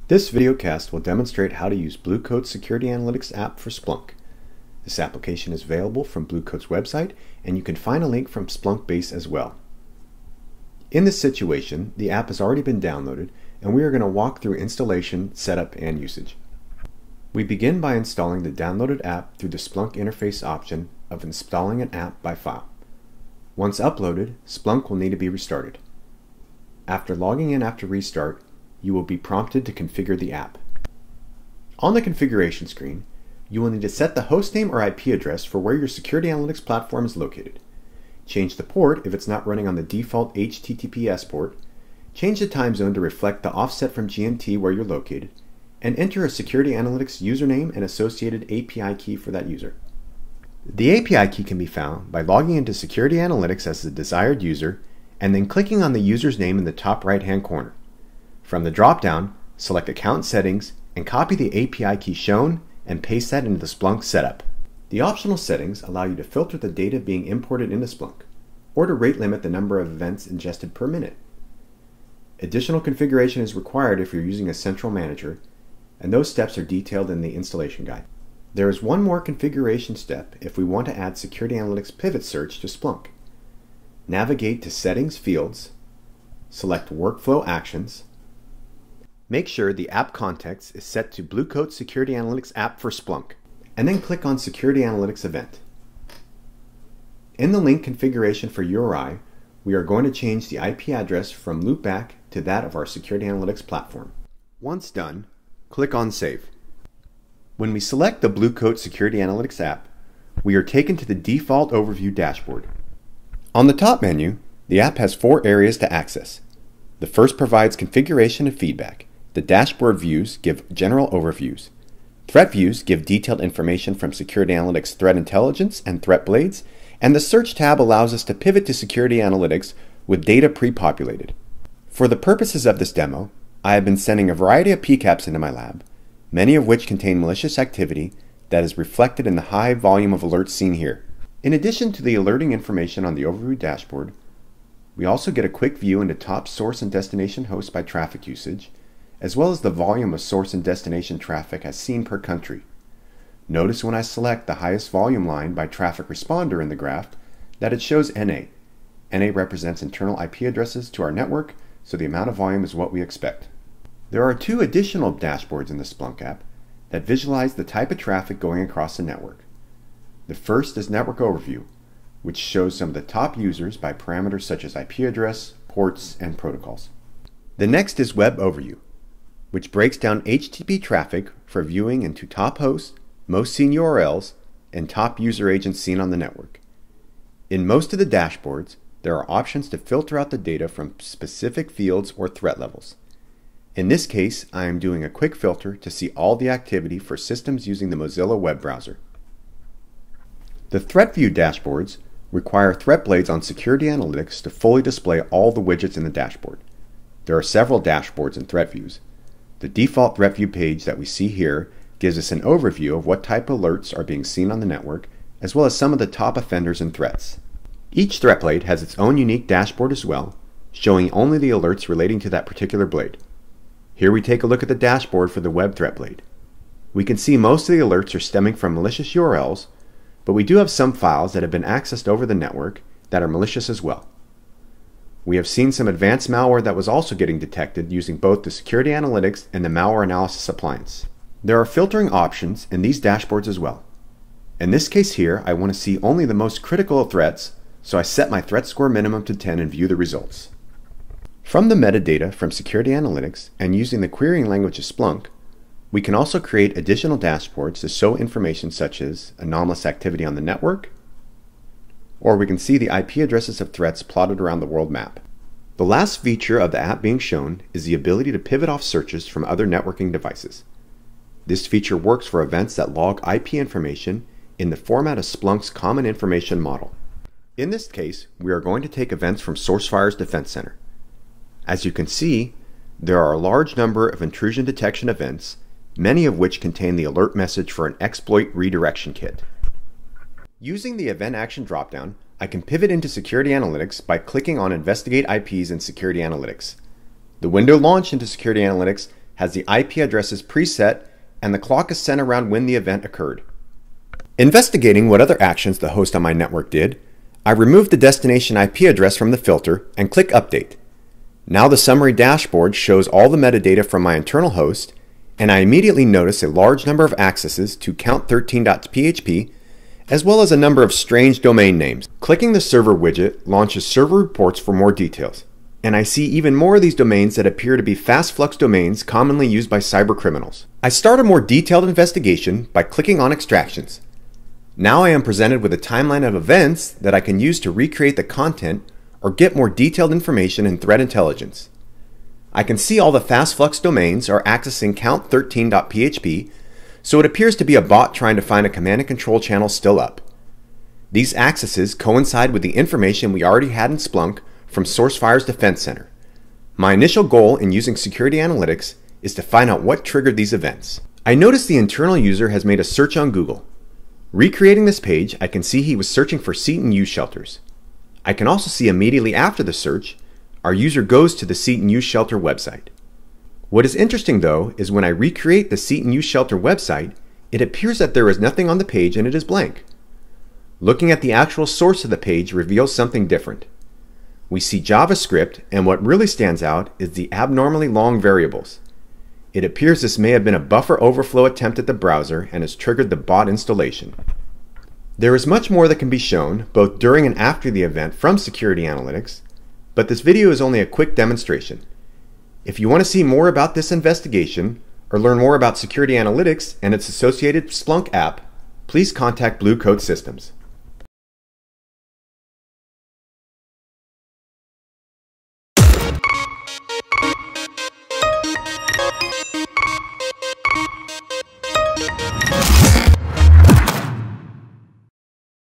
This videocast will demonstrate how to use Blue Coat's Security Analytics app for Splunk. This application is available from Blue Coat's website, and you can find a link from Splunk base as well. In this situation, the app has already been downloaded, and we are going to walk through installation, setup, and usage. We begin by installing the downloaded app through the Splunk interface option of installing an app by file. Once uploaded, Splunk will need to be restarted. After logging in after restart, you will be prompted to configure the app. On the configuration screen, you will need to set the hostname or IP address for where your security analytics platform is located. Change the port if it's not running on the default HTTPS port. Change the time zone to reflect the offset from GMT where you're located, and enter a security analytics username and associated API key for that user. The API key can be found by logging into Security Analytics as the desired user and then clicking on the user's name in the top right-hand corner. From the drop-down, select Account Settings and copy the API key shown and paste that into the Splunk setup. The optional settings allow you to filter the data being imported into Splunk, or to rate limit the number of events ingested per minute. Additional configuration is required if you're using a central manager, and those steps are detailed in the installation guide. There is one more configuration step if we want to add Security Analytics Pivot Search to Splunk. Navigate to Settings Fields, select Workflow Actions. Make sure the app context is set to Blue Coat Security Analytics app for Splunk, and then click on Security Analytics Event. In the link configuration for URI, we are going to change the IP address from loopback to that of our Security Analytics platform. Once done, click on Save. When we select the Blue Coat Security Analytics app, we are taken to the default overview dashboard. On the top menu, the app has 4 areas to access. The first provides configuration and feedback. The dashboard views give general overviews. Threat views give detailed information from Security Analytics Threat Intelligence and Threat Blades, and the Search tab allows us to pivot to Security Analytics with data pre-populated. For the purposes of this demo, I have been sending a variety of PCAPs into my lab, many of which contain malicious activity that is reflected in the high volume of alerts seen here. In addition to the alerting information on the overview dashboard, we also get a quick view into top source and destination hosts by traffic usage, as well as the volume of source and destination traffic as seen per country. Notice when I select the highest volume line by traffic responder in the graph that it shows NA. NA represents internal IP addresses to our network, so the amount of volume is what we expect. There are 2 additional dashboards in the Splunk app that visualize the type of traffic going across the network. The first is Network Overview, which shows some of the top users by parameters such as IP address, ports, and protocols. The next is Web Overview, which breaks down HTTP traffic for viewing into top hosts, most seen URLs, and top user agents seen on the network. In most of the dashboards, there are options to filter out the data from specific fields or threat levels. In this case, I am doing a quick filter to see all the activity for systems using the Mozilla web browser. The Threat View dashboards require Threat Blades on Security Analytics to fully display all the widgets in the dashboard. There are several dashboards and threat views. The default threat view page that we see here gives us an overview of what type of alerts are being seen on the network, as well as some of the top offenders and threats. Each threat blade has its own unique dashboard as well, showing only the alerts relating to that particular blade. Here we take a look at the dashboard for the web threat blade. We can see most of the alerts are stemming from malicious URLs, but we do have some files that have been accessed over the network that are malicious as well. We have seen some advanced malware that was also getting detected using both the Security Analytics and the Malware Analysis appliance. There are filtering options in these dashboards as well. In this case here, I want to see only the most critical threats, so I set my threat score minimum to 10 and view the results. From the metadata from Security Analytics and using the querying language of Splunk, we can also create additional dashboards to show information such as anomalous activity on the network, or we can see the IP addresses of threats plotted around the world map. The last feature of the app being shown is the ability to pivot off searches from other networking devices. This feature works for events that log IP information in the format of Splunk's Common Information Model. In this case, we are going to take events from SourceFire's Defense Center. As you can see, there are a large number of intrusion detection events, many of which contain the alert message for an exploit redirection kit. Using the Event Action dropdown, I can pivot into Security Analytics by clicking on Investigate IPs in Security Analytics. The window launched into Security Analytics has the IP addresses preset, and the clock is sent around when the event occurred. Investigating what other actions the host on my network did, I removed the destination IP address from the filter and click Update. Now the summary dashboard shows all the metadata from my internal host, and I immediately notice a large number of accesses to count13.php, as well as a number of strange domain names. Clicking the server widget launches server reports for more details, and I see even more of these domains that appear to be fast flux domains commonly used by cybercriminals. I start a more detailed investigation by clicking on Extractions. Now I am presented with a timeline of events that I can use to recreate the content or get more detailed information in threat intelligence. I can see all the fast flux domains are accessing count13.php, so it appears to be a bot trying to find a command and control channel still up. These accesses coincide with the information we already had in Splunk from SourceFire's Defense Center. My initial goal in using security analytics is to find out what triggered these events. I notice the internal user has made a search on Google. Recreating this page, I can see he was searching for Seton Youth Shelters. I can also see immediately after the search, our user goes to the Seton Youth Shelter website. What is interesting though is when I recreate the Seton Youth Shelter website, it appears that there is nothing on the page and it is blank. Looking at the actual source of the page reveals something different. We see JavaScript, and what really stands out is the abnormally long variables. It appears this may have been a buffer overflow attempt at the browser and has triggered the bot installation. There is much more that can be shown, both during and after the event from Security Analytics, but this video is only a quick demonstration. If you want to see more about this investigation, or learn more about Security Analytics and its associated Splunk app, please contact Blue Coat Systems.